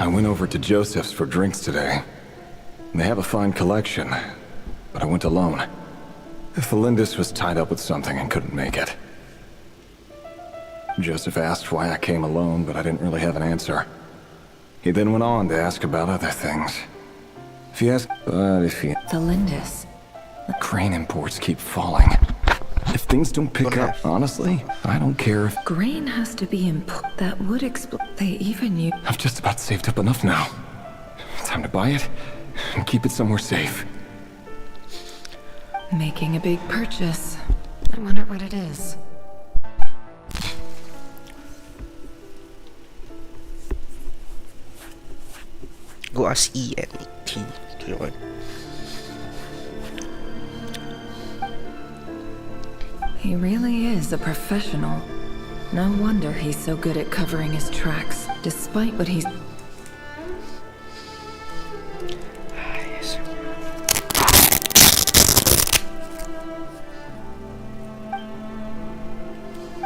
I went over to Joseph's for drinks today. They have a fine collection, but I went alone. Felindus was tied up with something and couldn't make it. Joseph asked why I came alone, but I didn't really have an answer. He then went on to ask about other things. Felindus. Grain imports keep falling. If things don't pick up, honestly, I don't care if... Grain has to be input. That would explain. They even use. I've just about saved up enough now. Time to buy it and keep it somewhere safe. Making a big purchase. I wonder what it is. Go ask E-N-T. Yun. He really is a professional. No wonder he's so good at covering his tracks, despite what he's... Yes.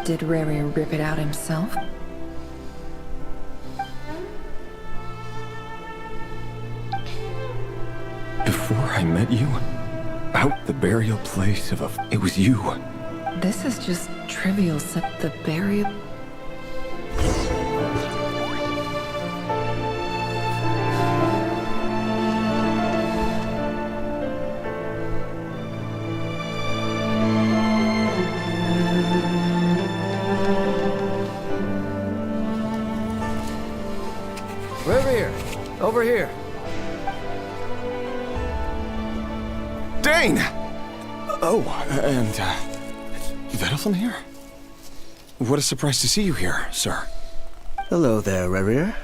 Did Rary rip it out himself? Before I met you, out the burial place of a... It was you. This is just trivial. The burial... Revere, over here. Dane! Oh, and, Vedelson here? What a surprise to see you here, sir. Hello there, Rerir.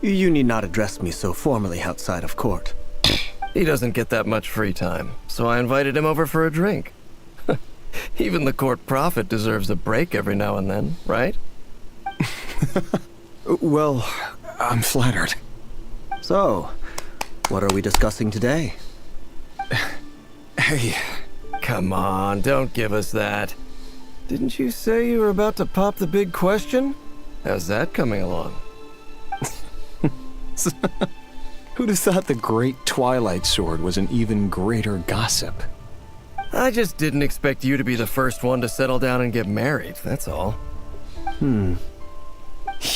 You need not address me so formally outside of court. He doesn't get that much free time, so I invited him over for a drink. Even the court prophet deserves a break every now and then, right? Well, I'm flattered. So, what are we discussing today? Hey. Come on, don't give us that. Didn't you say you were about to pop the big question? How's that coming along? Who'd have thought the great Twilight Sword was an even greater gossip? I just didn't expect you to be the first one to settle down and get married, that's all.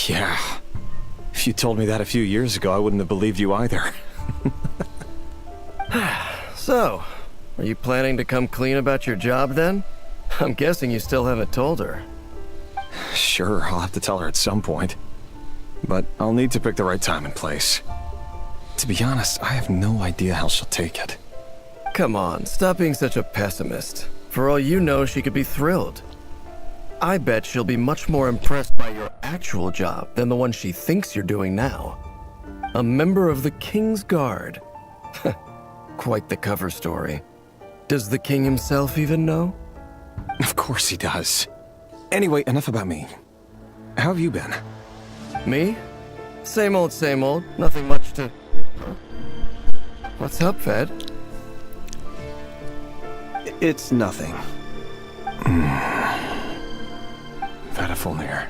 Yeah. If you told me that a few years ago, I wouldn't have believed you either. So, are you planning to come clean about your job then? I'm guessing you still haven't told her. Sure, I'll have to tell her at some point. But I'll need to pick the right time and place. To be honest, I have no idea how she'll take it. Come on, stop being such a pessimist. For all you know, she could be thrilled. I bet she'll be much more impressed by your actual job than the one she thinks you're doing now. A member of the King's Guard. Quite the cover story. Does the king himself even know? Of course he does. Anyway, enough about me. How have you been? Me? Same old, same old. Nothing much to... Huh? What's up, Fed? It's nothing. Vedifulnir,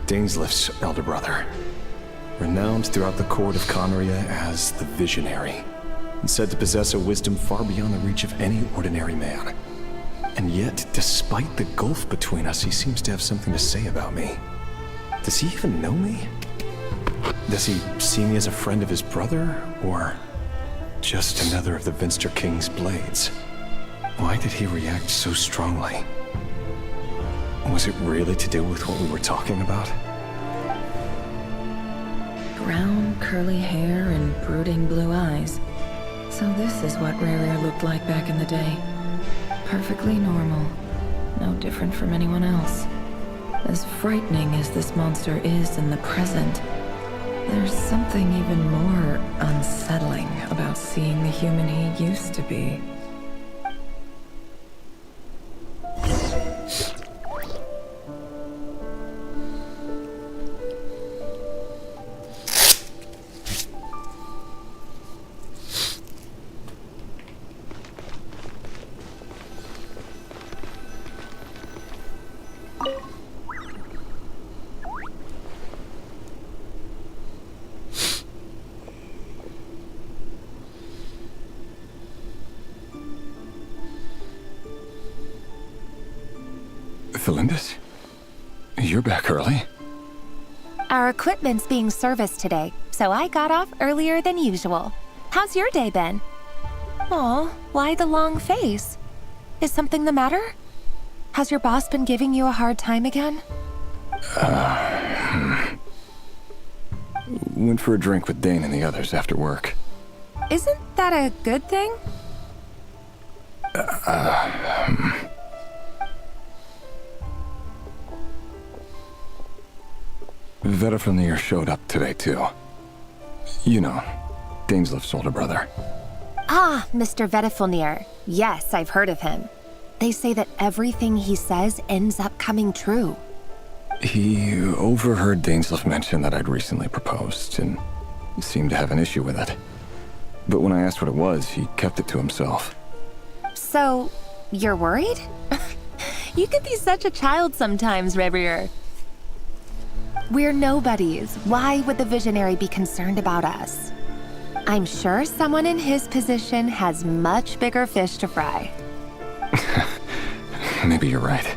Dainsleif's elder brother. Renowned throughout the court of Conria as the Visionary. And said to possess a wisdom far beyond the reach of any ordinary man. And yet, despite the gulf between us, he seems to have something to say about me. Does he even know me? Does he see me as a friend of his brother, or just another of the Vinster King's blades? Why did he react so strongly? Was it really to do with what we were talking about? Brown, curly hair and brooding blue eyes. So this is what Rary looked like back in the day. Perfectly normal. No different from anyone else. As frightening as this monster is in the present, there's something even more unsettling about seeing the human he used to be. Thelindis? You're back early. Our equipment's being serviced today, so I got off earlier than usual. How's your day been? Aw, why the long face? Is something the matter? Has your boss been giving you a hard time again? Went for a drink with Dane and the others after work. Isn't that a good thing? Vedifilnir showed up today, too. You know, Daneslif's older brother. Ah, Mr. Vedifilnir. Yes, I've heard of him. They say that everything he says ends up coming true. He overheard Daneslif mention that I'd recently proposed, and seemed to have an issue with it. But when I asked what it was, he kept it to himself. So, you're worried? You could be such a child sometimes, Revier. We're nobodies. Why would the Visionary be concerned about us? I'm sure someone in his position has much bigger fish to fry. Maybe you're right.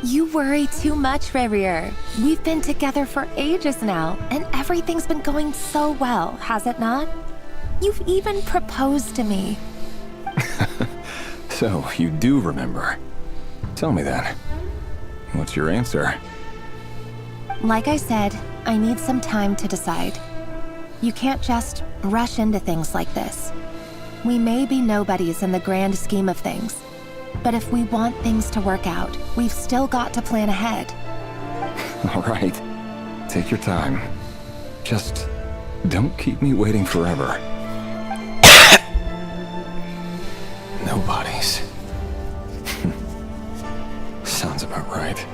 You worry too much, Revier. We've been together for ages now, and everything's been going so well, has it not? You've even proposed to me. So, you do remember. Tell me then. What's your answer? Like I said, I need some time to decide. You can't just rush into things like this. We may be nobodies in the grand scheme of things, but if we want things to work out, we've still got to plan ahead. All right. Take your time. Just don't keep me waiting forever. Nobodies. Sounds about right.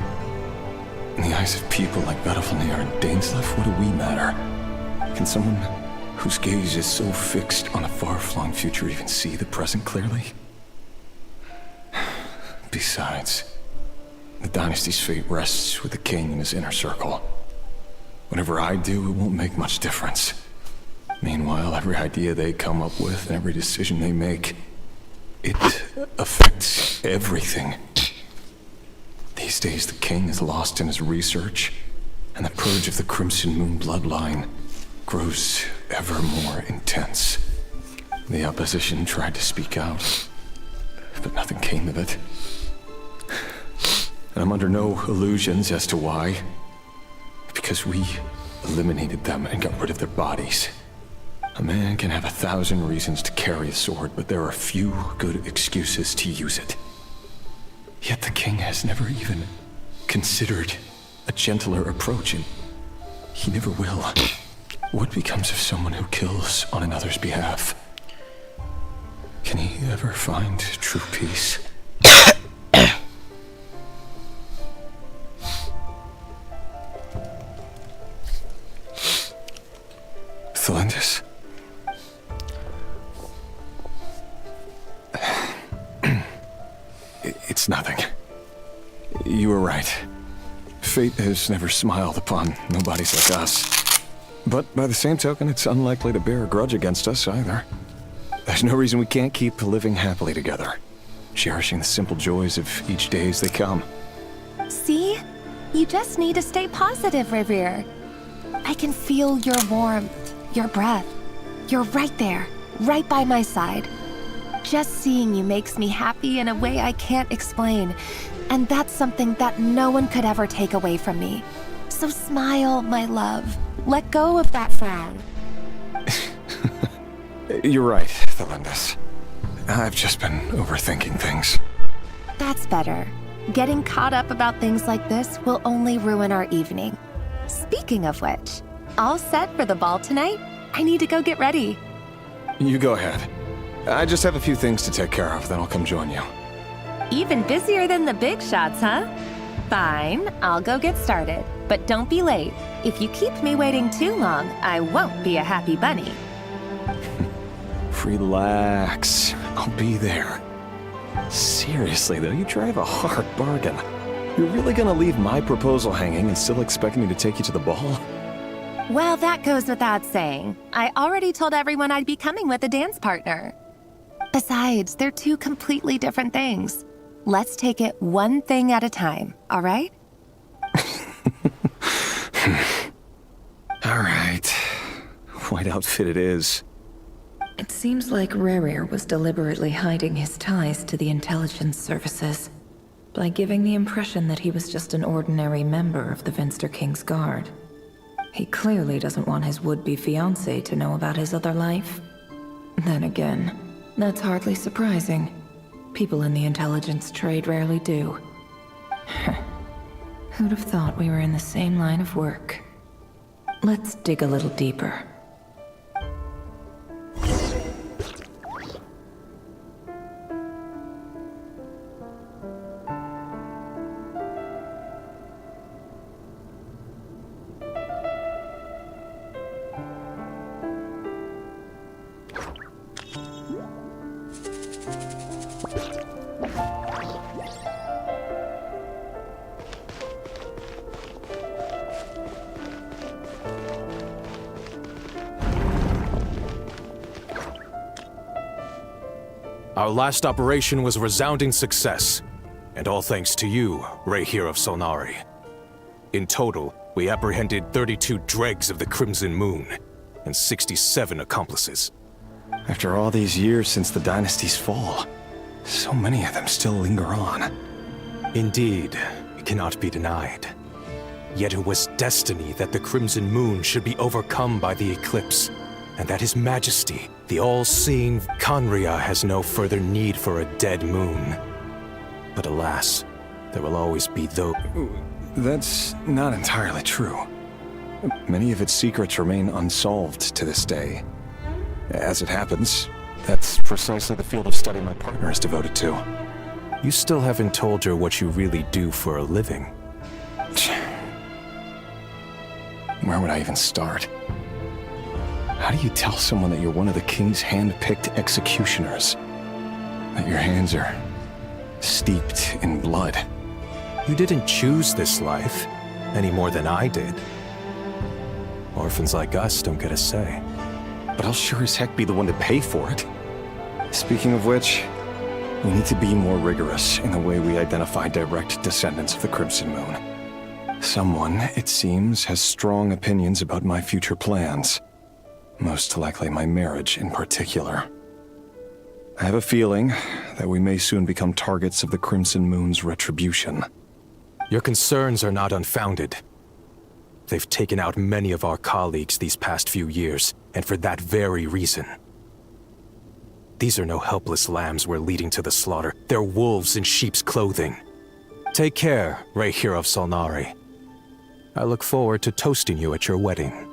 In the eyes of people like Vedifilnir and Daneslif, what do we matter? Can someone whose gaze is so fixed on a far-flung future even see the present clearly? Besides, the dynasty's fate rests with the king and his inner circle. Whatever I do, it won't make much difference. Meanwhile, every idea they come up with and every decision they make, it affects everything. These days, the king is lost in his research, and the purge of the Crimson Moon bloodline grows ever more intense. The opposition tried to speak out, but nothing came of it. And I'm under no illusions as to why. Because we eliminated them and got rid of their bodies. A man can have 1,000 reasons to carry a sword, but there are few good excuses to use it. Yet the king has never even considered a gentler approach, and he never will. What becomes of someone who kills on another's behalf? Can he ever find true peace? Thelindis? It's nothing. You were right. Fate has never smiled upon nobodies like us. But by the same token, it's unlikely to bear a grudge against us either. There's no reason we can't keep living happily together, cherishing the simple joys of each day as they come. See? You just need to stay positive, Revier. I can feel your warmth, your breath. You're right there, right by my side. Just seeing you makes me happy in a way I can't explain. And that's something that no one could ever take away from me. So smile, my love. Let go of that frown. You're right, Thelindis. I've just been overthinking things. That's better. Getting caught up about things like this will only ruin our evening. Speaking of which, all set for the ball tonight? I need to go get ready. You go ahead. I just have a few things to take care of, then I'll come join you. Even busier than the big shots, huh? Fine, I'll go get started. But don't be late. If you keep me waiting too long, I won't be a happy bunny. Relax. I'll be there. Seriously, though, you drive a hard bargain. You're really gonna leave my proposal hanging and still expect me to take you to the ball? Well, that goes without saying. I already told everyone I'd be coming with a dance partner. Besides, they're two completely different things. Let's take it one thing at a time, all right? All right. White outfit it is. It seems like Rerir was deliberately hiding his ties to the intelligence services by giving the impression that he was just an ordinary member of the Venster King's Guard. He clearly doesn't want his would-be fiancée to know about his other life. Then again, that's hardly surprising. People in the intelligence trade rarely do. Who'd have thought we were in the same line of work? Let's dig a little deeper. Our last operation was a resounding success, and all thanks to you, Rayhir of Solnari. In total, we apprehended 32 dregs of the Crimson Moon, and 67 accomplices. After all these years since the dynasty's fall, so many of them still linger on. Indeed, it cannot be denied. Yet it was destiny that the Crimson Moon should be overcome by the eclipse, and that His Majesty, the all-seeing Khaenri'ah, has no further need for a dead moon. But alas, there will always be those... That's not entirely true. Many of its secrets remain unsolved to this day. As it happens, that's precisely the field of study my partner is devoted to. You still haven't told her what you really do for a living. Where would I even start? How do you tell someone that you're one of the king's hand-picked executioners? That your hands are steeped in blood? You didn't choose this life, any more than I did. Orphans like us don't get a say. But I'll sure as heck be the one to pay for it. Speaking of which, we need to be more rigorous in the way we identify direct descendants of the Crimson Moon. Someone, it seems, has strong opinions about my future plans. Most likely my marriage in particular. I have a feeling that we may soon become targets of the Crimson Moon's retribution. Your concerns are not unfounded. They've taken out many of our colleagues these past few years, and for that very reason. These are no helpless lambs we're leading to the slaughter. They're wolves in sheep's clothing. Take care, Rayhir of Solnari. I look forward to toasting you at your wedding.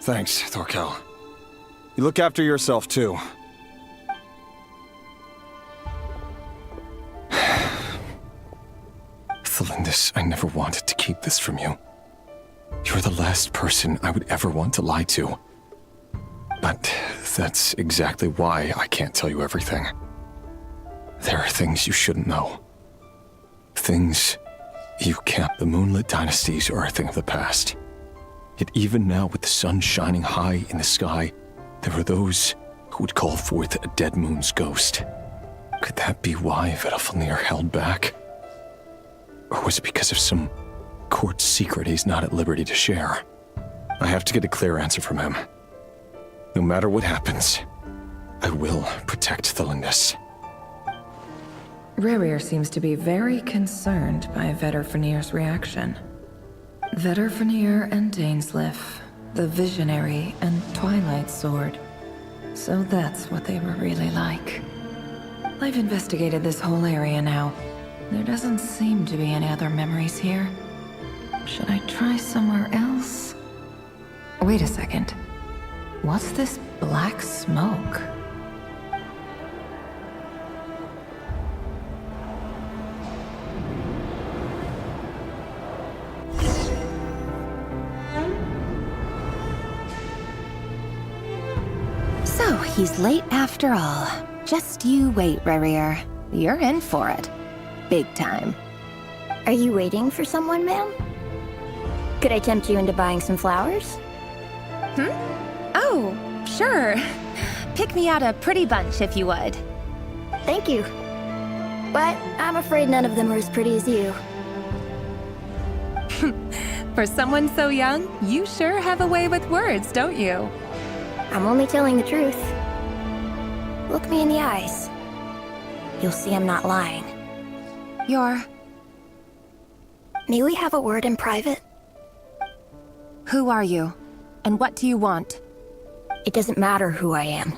Thanks, Thorkel. You look after yourself, too. Thelindis, I never wanted to keep this from you. You're the last person I would ever want to lie to. But that's exactly why I can't tell you everything. There are things you shouldn't know. Things you can't. The Moonlit Dynasties are a thing of the past. Yet even now, with the sun shining high in the sky, there are those who would call forth a dead moon's ghost. Could that be why Vedalfnir held back? Or was it because of some court secret he's not at liberty to share? I have to get a clear answer from him. No matter what happens, I will protect Thelindis. Rerir seems to be very concerned by Vedalfnir's reaction. Vedalfnir and Dainsleif, the Visionary and Twilight Sword. So that's what they were really like. I've investigated this whole area now. There doesn't seem to be any other memories here. Should I try somewhere else? Wait a second. What's this black smoke? So, he's late after all. Just you wait, Rerir. You're in for it. Big time. Are you waiting for someone, ma'am? Could I tempt you into buying some flowers? Oh, sure. Pick me out a pretty bunch if you would. Thank you. But I'm afraid none of them are as pretty as you. For someone so young, you sure have a way with words, don't you? I'm only telling the truth. Look me in the eyes. You'll see I'm not lying. May we have a word in private? Who are you? And what do you want? It doesn't matter who I am.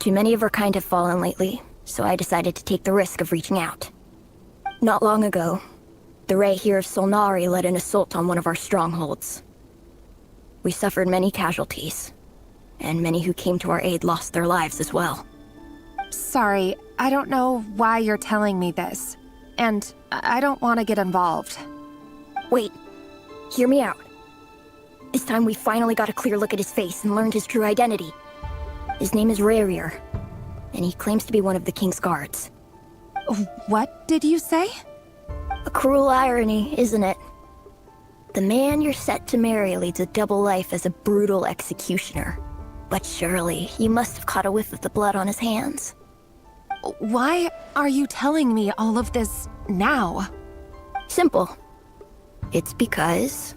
Too many of our kind have fallen lately, so I decided to take the risk of reaching out. Not long ago, the Ray here of Solnari led an assault on one of our strongholds. We suffered many casualties, and many who came to our aid lost their lives as well. Sorry, I don't know why you're telling me this. And I don't want to get involved. Wait, hear me out. This time we finally got a clear look at his face and learned his true identity. His name is Rarier, and he claims to be one of the King's guards. What did you say? A cruel irony, isn't it? The man you're set to marry leads a double life as a brutal executioner. But surely, you must have caught a whiff of the blood on his hands. Why are you telling me all of this now? Simple. It's because...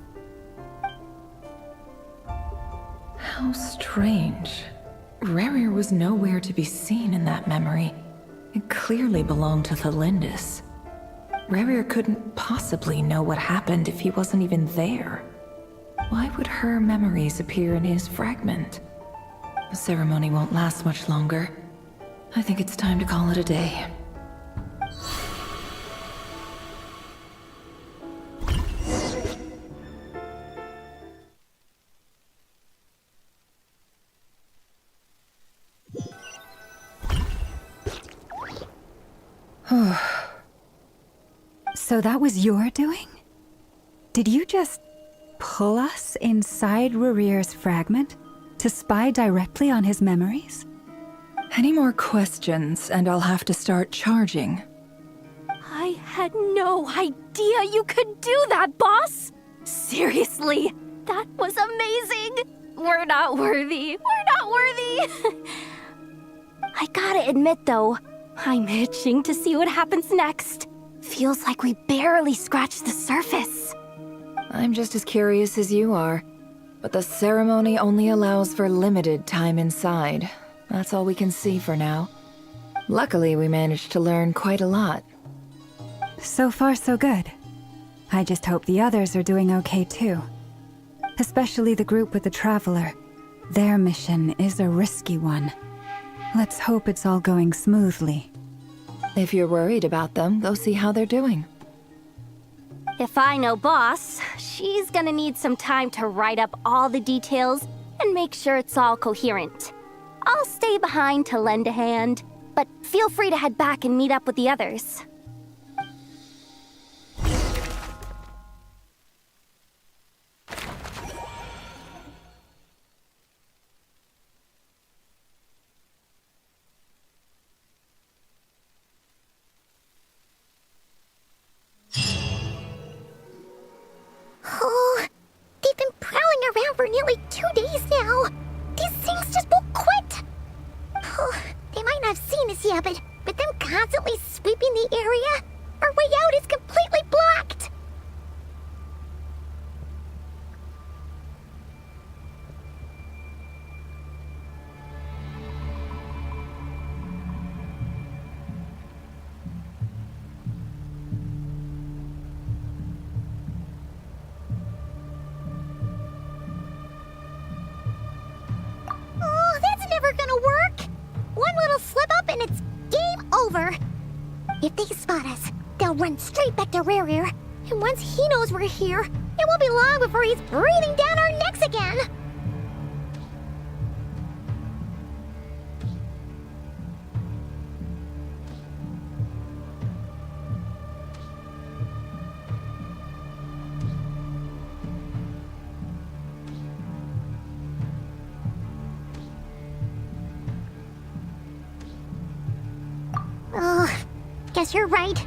How strange. Rarier was nowhere to be seen in that memory. It clearly belonged to the Lindis. Rarier couldn't possibly know what happened if he wasn't even there. Why would her memories appear in his fragment? The ceremony won't last much longer. I think it's time to call it a day. So that was your doing? Did you just pull us inside Rarier's fragment to spy directly on his memories? Any more questions, and I'll have to start charging. I had no idea you could do that, boss! Seriously, that was amazing! We're not worthy. We're not worthy! I gotta admit, though, I'm itching to see what happens next. Feels like we barely scratched the surface. I'm just as curious as you are, but the ceremony only allows for limited time inside. That's all we can see for now. Luckily, we managed to learn quite a lot. So far, so good. I just hope the others are doing okay too. Especially the group with the Traveler. Their mission is a risky one. Let's hope it's all going smoothly. If you're worried about them, go see how they're doing. If I know boss, she's gonna need some time to write up all the details and make sure it's all coherent. I'll stay behind to lend a hand, but feel free to head back and meet up with the others. Oh, they've been prowling around for nearly 2 days now. These things just won't quit. Oh, they might not have seen us yet, but them constantly sweeping the area, our way out is completely blocked. Oh, that's never gonna work. One little slip up and it's game over. If they spot us, they'll run straight back to Rarier. And once he knows we're here, it won't be long before he's breathing down our necks again. Oh, guess you're right.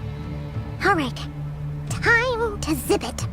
All right, time to zip it.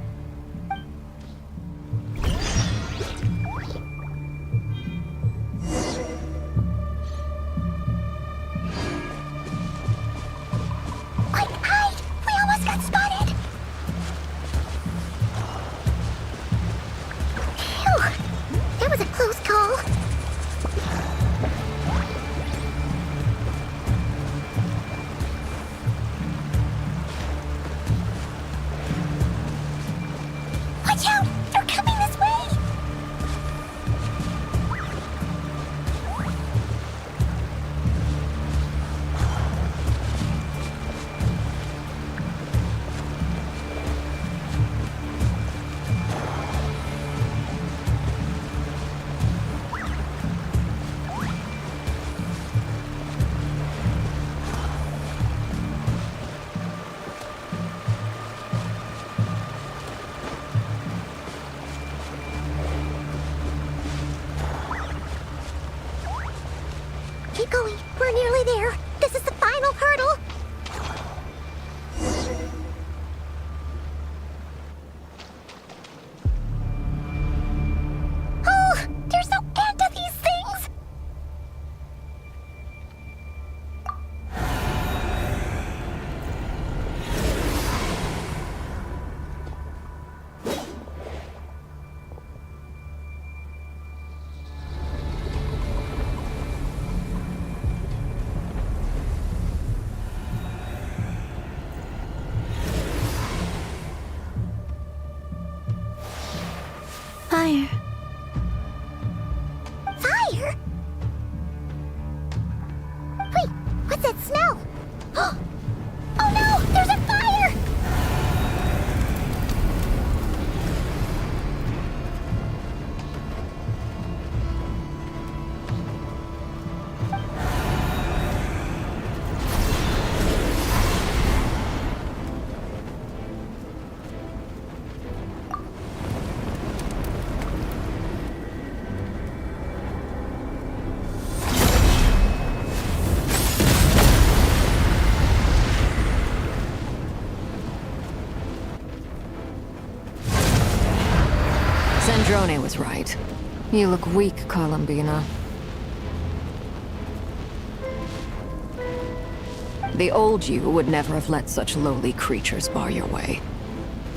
fire. Fire? Wait, what's that smell? Oh no! There's a fire! Sandrone was right. You look weak, Columbina. The old you would never have let such lowly creatures bar your way.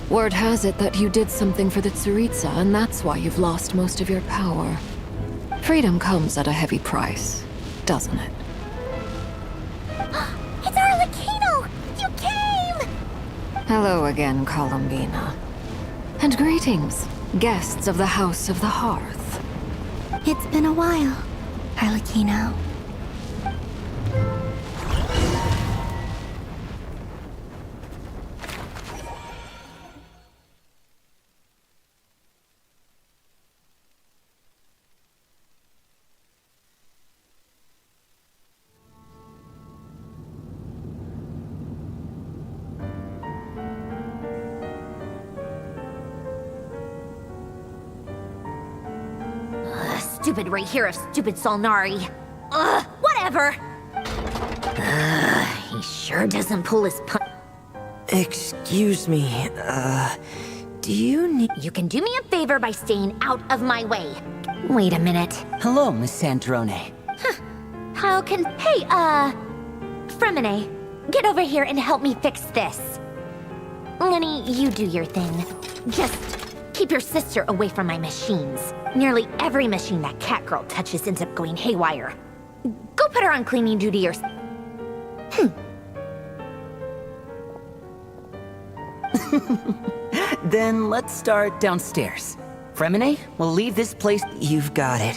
Word has it that you did something for the Tsaritsa, and that's why you've lost most of your power. Freedom comes at a heavy price, doesn't it? It's Arlecchino! You came! Hello again, Columbina. And greetings, guests of the House of the Hearth. It's been a while, Arlecchino. Stupid right here of stupid Solnari. Ugh, whatever. He sure doesn't pull his punch. Excuse me, do you need... You can do me a favor by staying out of my way. Wait a minute. Hello, Miss Sandrone. How can... Hey, Fremine, get over here and help me fix this. Lenny, you do your thing. Just keep your sister away from my machines. Nearly every machine that Catgirl touches ends up going haywire. Go put her on cleaning duty or... Then let's start downstairs. Fremine, we'll leave this place... You've got it.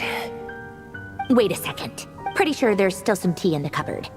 Wait a second. Pretty sure there's still some tea in the cupboard.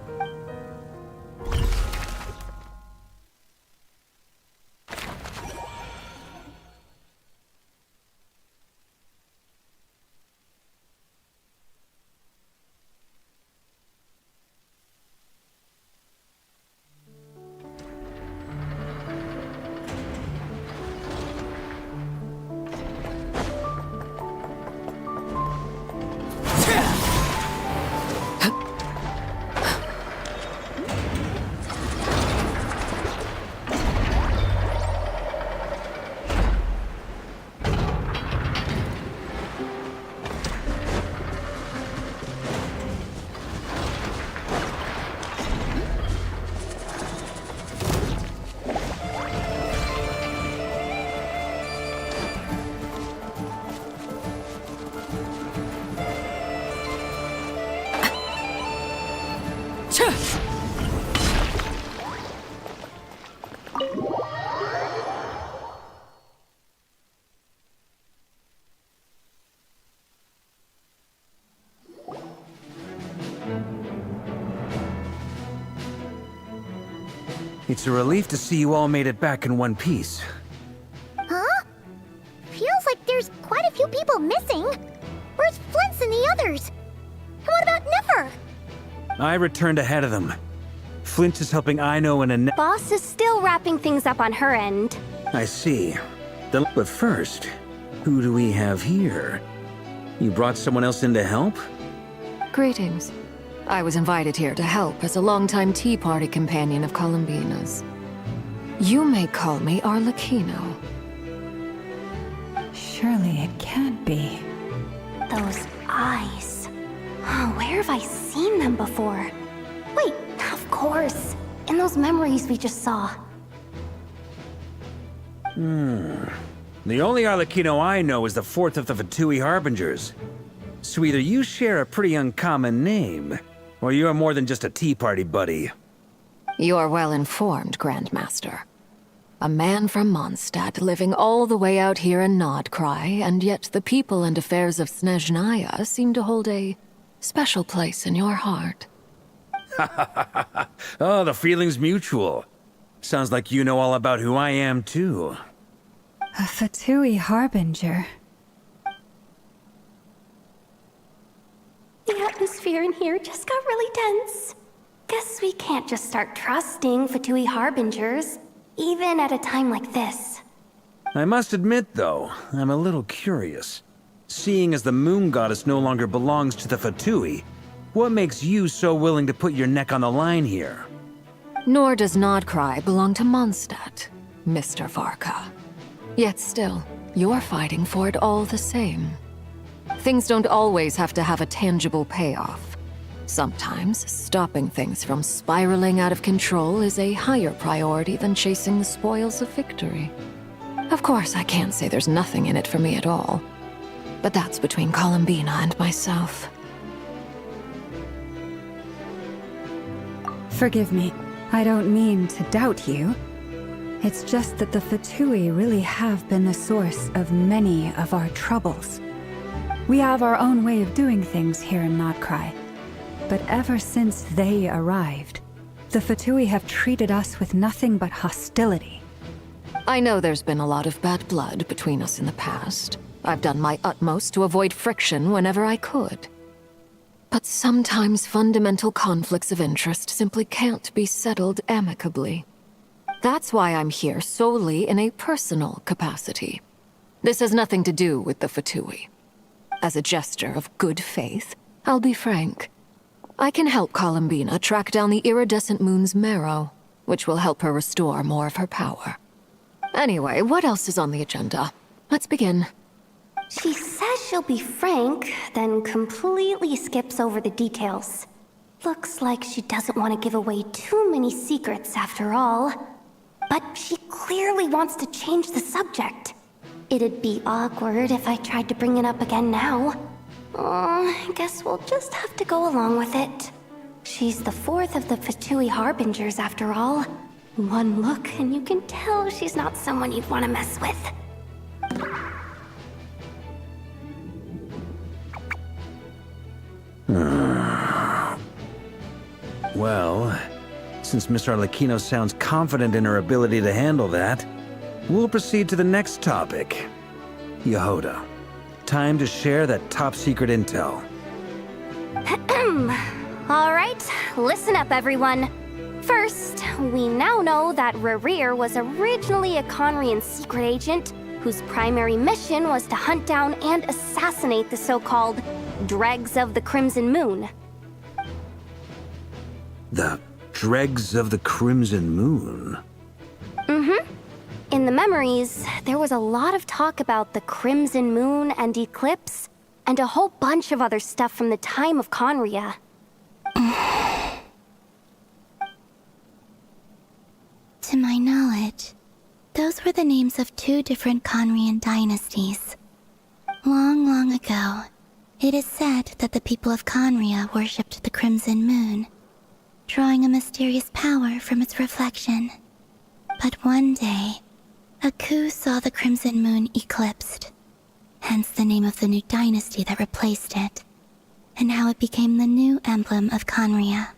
It's a relief to see you all made it back in one piece. Huh? Feels like there's quite a few people missing. Where's Flint's and the others? And what about Niffer? I returned ahead of them. Flint is helping Ino and Annette. Boss is still wrapping things up on her end. I see. But first, who do we have here? You brought someone else in to help? Greetings. I was invited here to help as a longtime Tea Party companion of Columbina's. You may call me Arlecchino. Surely it can't be. Those eyes. Oh, where have I seen them before? Wait, of course. In those memories we just saw. The only Arlecchino I know is the fourth of the Fatui Harbingers. So either you share a pretty uncommon name, or you're more than just a Tea Party buddy. You're well informed, Grandmaster. A man from Mondstadt living all the way out here in Nodcry, and yet the people and affairs of Snezhnaya seem to hold a special place in your heart. Oh, the feeling's mutual. Sounds like you know all about who I am, too. A Fatui Harbinger. The atmosphere in here just got really tense. Guess we can't just start trusting Fatui Harbingers, even at a time like this. I must admit, though, I'm a little curious. Seeing as the moon goddess no longer belongs to the Fatui, what makes you so willing to put your neck on the line here? Nor does Nodcry belong to Mondstadt, Mr. Varka. Yet still, you're fighting for it all the same. Things don't always have to have a tangible payoff. Sometimes, stopping things from spiraling out of control is a higher priority than chasing the spoils of victory. Of course, I can't say there's nothing in it for me at all. But that's between Columbina and myself. Forgive me. I don't mean to doubt you. It's just that the Fatui really have been the source of many of our troubles. We have our own way of doing things here in Nodcry. But ever since they arrived, the Fatui have treated us with nothing but hostility. I know there's been a lot of bad blood between us in the past. I've done my utmost to avoid friction whenever I could. But sometimes fundamental conflicts of interest simply can't be settled amicably. That's why I'm here solely in a personal capacity. This has nothing to do with the Fatui. As a gesture of good faith, I'll be frank. I can help Columbina track down the iridescent moon's marrow, which will help her restore more of her power. Anyway, what else is on the agenda? Let's begin. She says she'll be frank, then completely skips over the details. Looks like she doesn't want to give away too many secrets after all. But she clearly wants to change the subject. It'd be awkward if I tried to bring it up again now. I guess we'll just have to go along with it. She's the fourth of the Fatui Harbingers after all. One look and you can tell she's not someone you'd want to mess with. Well, since Miss Arlecchino sounds confident in her ability to handle that, we'll proceed to the next topic. Yehuda, time to share that top-secret intel. Alright, listen up everyone. First, we now know that Rerir was originally a Conrian secret agent whose primary mission was to hunt down and assassinate the so-called Dregs of the Crimson Moon. The Dregs of the Crimson Moon? In the memories, there was a lot of talk about the Crimson Moon and Eclipse, and a whole bunch of other stuff from the time of Conria. To my knowledge, those were the names of two different Conrian dynasties. Long, long ago, it is said that the people of Conria worshipped the Crimson Moon, drawing a mysterious power from its reflection. But one day, a coup saw the Crimson Moon eclipsed, hence the name of the new dynasty that replaced it, and how it became the new emblem of Conria.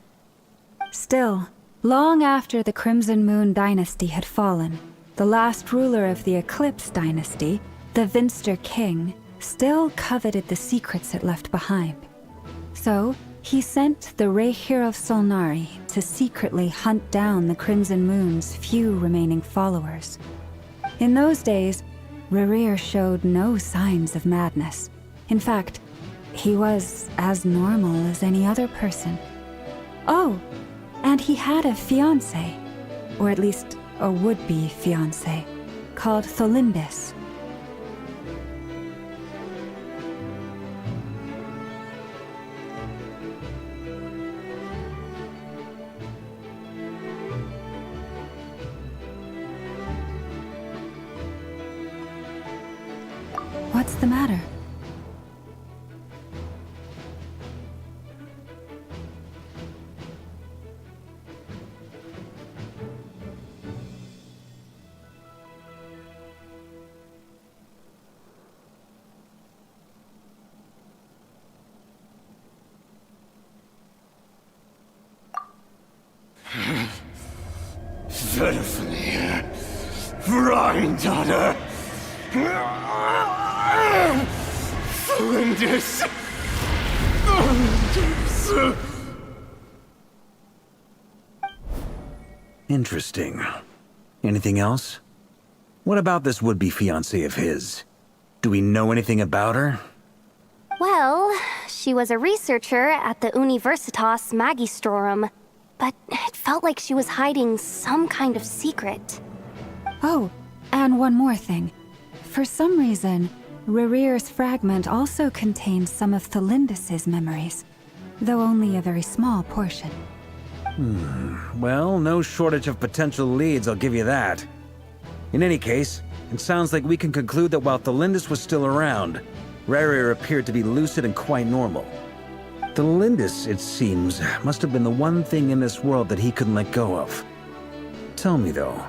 Still, long after the Crimson Moon dynasty had fallen, the last ruler of the Eclipse dynasty, the Vinster King, still coveted the secrets it left behind. So, he sent the Rehir of Solnari to secretly hunt down the Crimson Moon's few remaining followers. In those days, Rerir showed no signs of madness. In fact, he was as normal as any other person. Oh, and he had a fiancé, or at least a would-be fiancé, called Tholindis. What's the matter? pitifully. Brine daughter. Flinders. Interesting. Anything else? What about this would-be fiancée of his? Do we know anything about her? Well, she was a researcher at the Universitas Magistrorum, but it felt like she was hiding some kind of secret. Oh, and one more thing. For some reason, Rerir's fragment also contains some of Thelindis' memories, though only a very small portion. Well, no shortage of potential leads, I'll give you that. In any case, it sounds like we can conclude that while Thelindis was still around, Rerir appeared to be lucid and quite normal. Thelindis, it seems, must have been the one thing in this world that he couldn't let go of. Tell me though,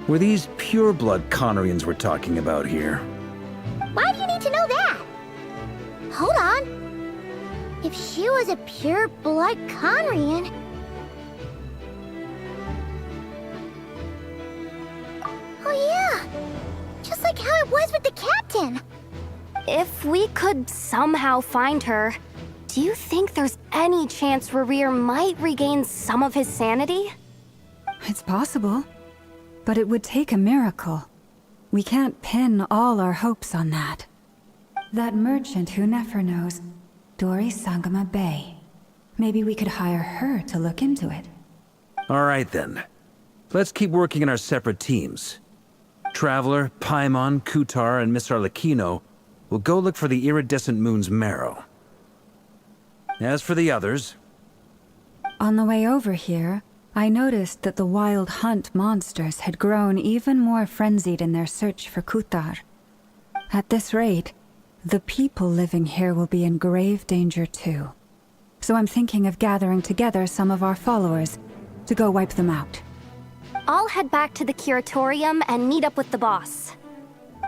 were these pure-blood Conorians we're talking about here? Why do you need to know that? Hold on. If she was a pure-blood Conrian... Oh yeah! Just like how it was with the captain! If we could somehow find her, do you think there's any chance Rerir might regain some of his sanity? It's possible, but it would take a miracle. We can't pin all our hopes on that. That merchant who Nefer knows, Dori Sangama Bay. Maybe we could hire her to look into it. All right then. Let's keep working in our separate teams. Traveler, Paimon, Kutar, and Miss Arlecchino will go look for the iridescent moon's marrow. As for the others... On the way over here, I noticed that the Wild Hunt monsters had grown even more frenzied in their search for Kutar. At this rate, the people living here will be in grave danger too. So I'm thinking of gathering together some of our followers to go wipe them out. I'll head back to the Curatorium and meet up with the boss.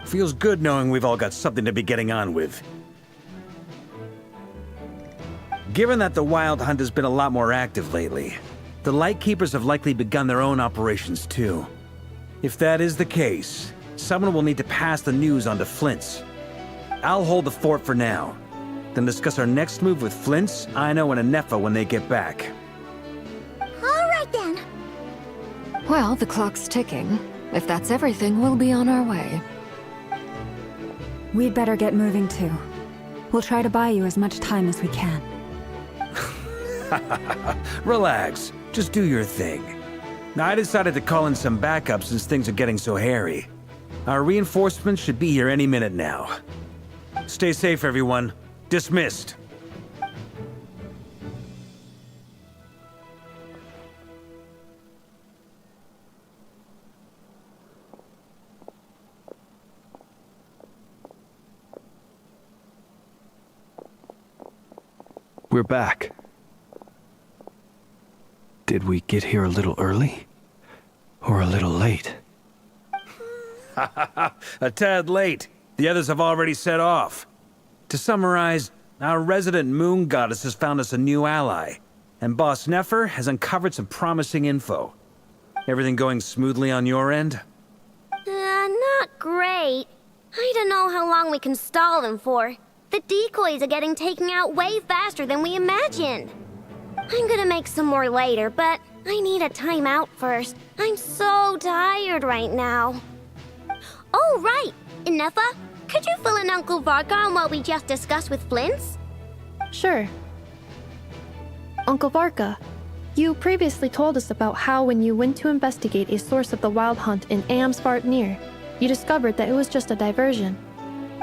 Feels good knowing we've all got something to be getting on with. Given that the Wild Hunt has been a lot more active lately, the Lightkeepers have likely begun their own operations too. If that is the case, someone will need to pass the news on to Flint's. I'll hold the fort for now, then discuss our next move with Flint's, Aino, and Anefa when they get back. All right then. Well, the clock's ticking. If that's everything, we'll be on our way. We'd better get moving too. We'll try to buy you as much time as we can. Relax. Just do your thing. Now, I decided to call in some backup since things are getting so hairy. Our reinforcements should be here any minute now. Stay safe, everyone. Dismissed. We're back. Did we get here a little early? Or a little late? A tad late. The others have already set off. To summarize, our resident moon goddess has found us a new ally, and Boss Nefer has uncovered some promising info. Everything going smoothly on your end? Not great. I don't know how long we can stall them for. The decoys are getting taken out way faster than we imagined. I'm gonna make some more later, but I need a timeout first. I'm so tired right now. Oh, right! Inefa, could you fill in Uncle Varka on what we just discussed with Flint's? Sure. Uncle Varka, you previously told us about how when you went to investigate a source of the Wild Hunt in Amsvartnir, you discovered that it was just a diversion.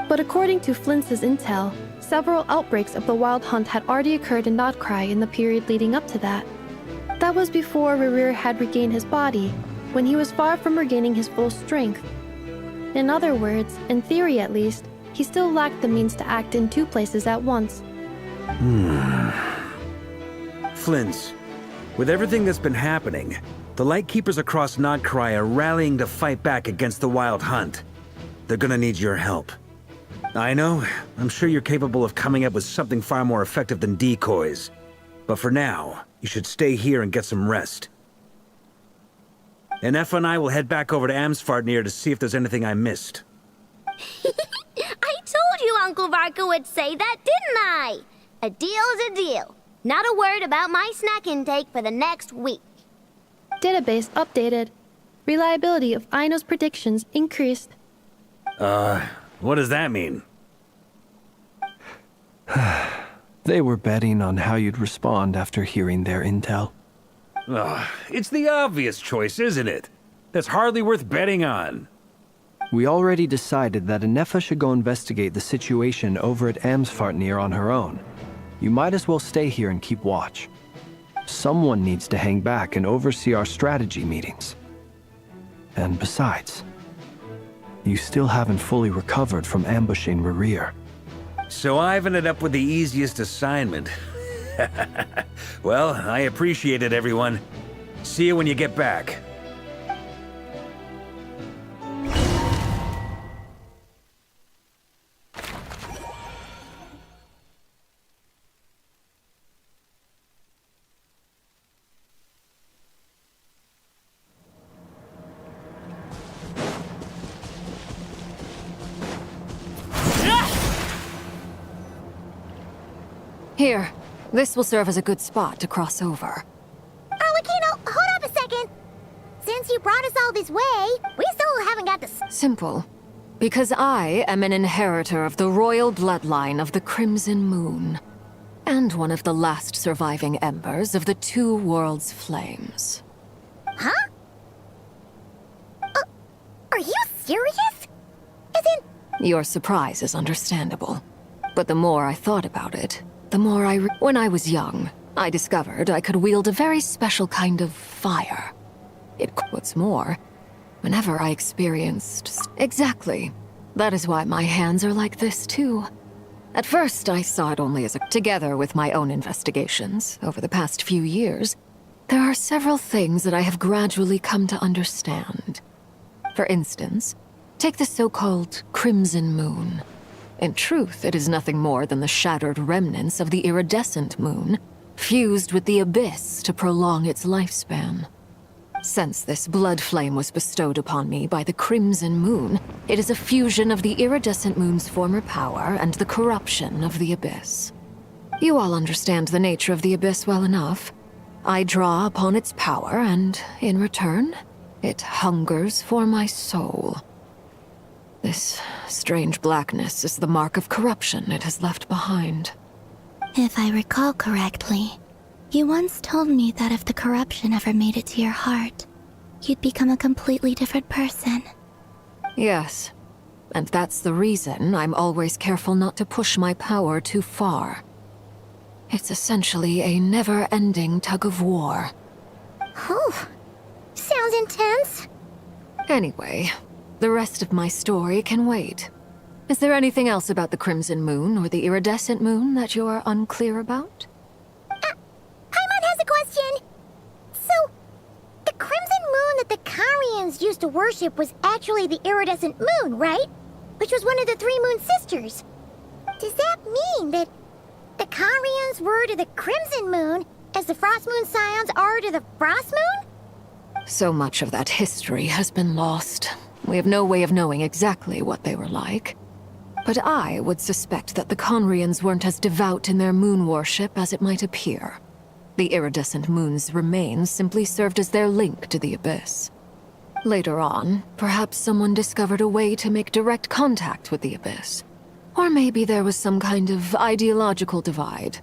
But according to Flint's intel, several outbreaks of the Wild Hunt had already occurred in Notcry in the period leading up to that. That was before Rerir had regained his body, when he was far from regaining his full strength. In other words, in theory at least, he still lacked the means to act in two places at once. Flint's, with everything that's been happening, the Lightkeepers across Notcry are rallying to fight back against the Wild Hunt. They're gonna need your help. I know, I'm sure you're capable of coming up with something far more effective than decoys. But for now, you should stay here and get some rest. Enefa and I will head back over to Amsfartnir to see if there's anything I missed. I told you Uncle Varka would say that, didn't I? A deal's a deal. Not a word about my snack intake for the next week. Database updated. Reliability of Aino's predictions increased. What does that mean? They were betting on how you'd respond after hearing their intel. It's the obvious choice, isn't it? That's hardly worth betting on. We already decided that Enefa should go investigate the situation over at Amsfartnir on her own. You might as well stay here and keep watch. Someone needs to hang back and oversee our strategy meetings. And besides, you still haven't fully recovered from ambushing Rerir. So I've ended up with the easiest assignment. Well, I appreciate it, everyone. See you when you get back. Here, this will serve as a good spot to cross over. Arlecchino, hold up a second. Since you brought us all this way, we still haven't got to... Simple. Because I am an inheritor of the royal bloodline of the Crimson Moon. And one of the last surviving embers of the Two Worlds' flames. Huh? Are you serious? As in... Your surprise is understandable. But the more I thought about it, the more when I was young, I discovered I could wield a very special kind of fire. What's more, whenever I experienced... Exactly. That is why my hands are like this, too. At first, I saw it only as Together with my own investigations, over the past few years, there are several things that I have gradually come to understand. For instance, take the so-called Crimson Moon. In truth, it is nothing more than the shattered remnants of the iridescent moon, fused with the abyss to prolong its lifespan. Since this blood flame was bestowed upon me by the Crimson Moon, it is a fusion of the iridescent moon's former power and the corruption of the abyss. You all understand the nature of the abyss well enough. I draw upon its power, and in return, it hungers for my soul. This strange blackness is the mark of corruption it has left behind. If I recall correctly, you once told me that if the corruption ever made it to your heart, you'd become a completely different person. Yes, and that's the reason I'm always careful not to push my power too far. It's essentially a never-ending tug of war. Oh, sounds intense. Anyway, the rest of my story can wait. Is there anything else about the Crimson Moon or the Iridescent Moon that you're unclear about? Paimon has a question. So, the Crimson Moon that the Carians used to worship was actually the Iridescent Moon, right? Which was one of the three Moon Sisters. Does that mean that the Carians were to the Crimson Moon as the Frost Moon Scions are to the Frost Moon? So much of that history has been lost. We have no way of knowing exactly what they were like. But I would suspect that the Conrians weren't as devout in their moon worship as it might appear. The iridescent moon's remains simply served as their link to the Abyss. Later on, perhaps someone discovered a way to make direct contact with the Abyss. Or maybe there was some kind of ideological divide.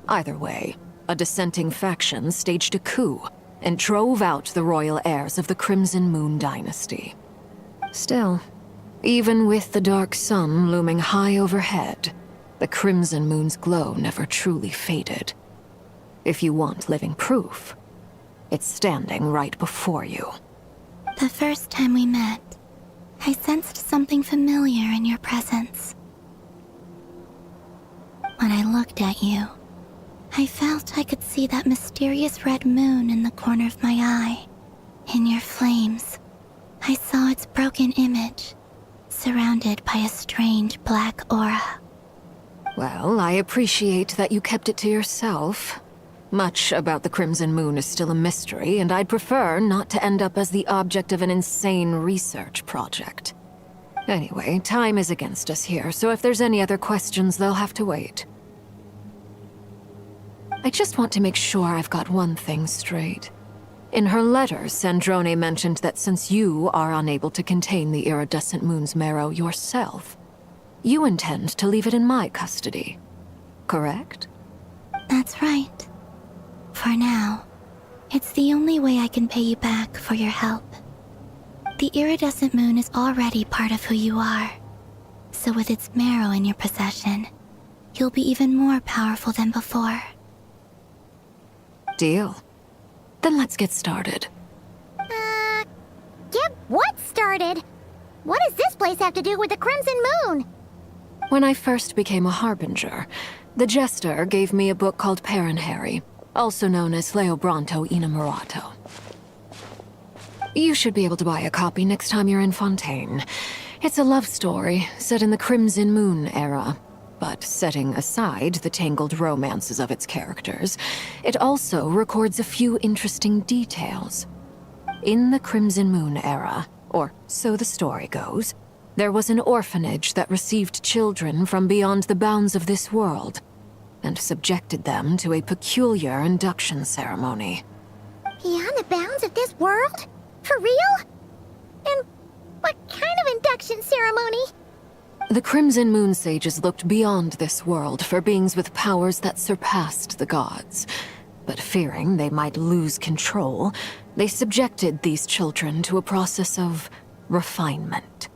Either way, a dissenting faction staged a coup and drove out the royal heirs of the Crimson Moon dynasty. Still, even with the dark sun looming high overhead, the Crimson Moon's glow never truly faded. If you want living proof, it's standing right before you. The first time we met, I sensed something familiar in your presence. When I looked at you, I felt I could see that mysterious red moon in the corner of my eye. In your flames, I saw its broken image, surrounded by a strange black aura. Well, I appreciate that you kept it to yourself. Much about the Crimson Moon is still a mystery, and I'd prefer not to end up as the object of an insane research project. Anyway, time is against us here, so if there's any other questions, they'll have to wait. I just want to make sure I've got one thing straight. In her letters, Sandrone mentioned that since you are unable to contain the iridescent moon's marrow yourself, you intend to leave it in my custody. Correct? That's right. For now, it's the only way I can pay you back for your help. The iridescent moon is already part of who you are, so with its marrow in your possession, you'll be even more powerful than before. Deal. Then let's get started. Get what started? What does this place have to do with the Crimson Moon? When I first became a Harbinger, the Jester gave me a book called Paranhari, also known as Leobranto Innamorato. You should be able to buy a copy next time you're in Fontaine. It's a love story set in the Crimson Moon era, but setting aside the tangled romances of its characters, it also records a few interesting details. In the Crimson Moon era, or so the story goes, there was an orphanage that received children from beyond the bounds of this world, and subjected them to a peculiar induction ceremony. Beyond the bounds of this world? For real? And what kind of induction ceremony? The Crimson Moon sages looked beyond this world for beings with powers that surpassed the gods. But fearing they might lose control, they subjected these children to a process of refinement.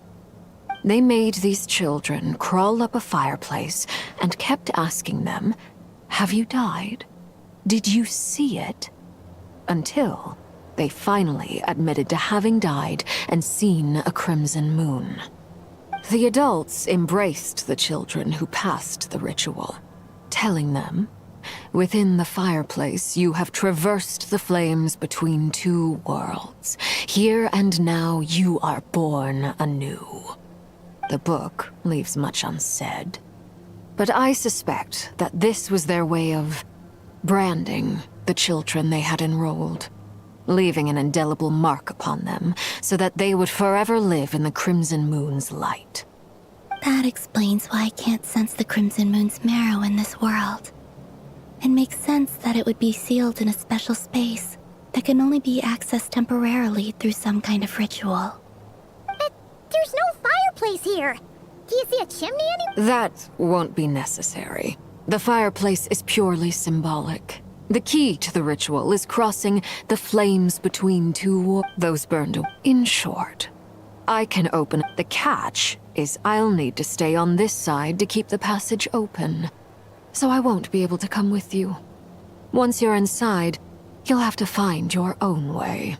They made these children crawl up a fireplace and kept asking them, "Have you died? Did you see it?" Until they finally admitted to having died and seen a crimson moon. The adults embraced the children who passed the ritual, telling them, "Within the fireplace, you have traversed the flames between two worlds. Here and now, you are born anew." The book leaves much unsaid, but I suspect that this was their way of branding the children they had enrolled, leaving an indelible mark upon them so that they would forever live in the Crimson Moon's light. That explains why I can't sense the Crimson Moon's marrow in this world. It makes sense that it would be sealed in a special space that can only be accessed temporarily through some kind of ritual. There's no fireplace here. Do you see a chimney anywhere? That won't be necessary. The fireplace is purely symbolic. The key to the ritual is crossing the flames between those burned away. In short, I can open. The catch is I'll need to stay on this side to keep the passage open, so I won't be able to come with you. Once you're inside, you'll have to find your own way.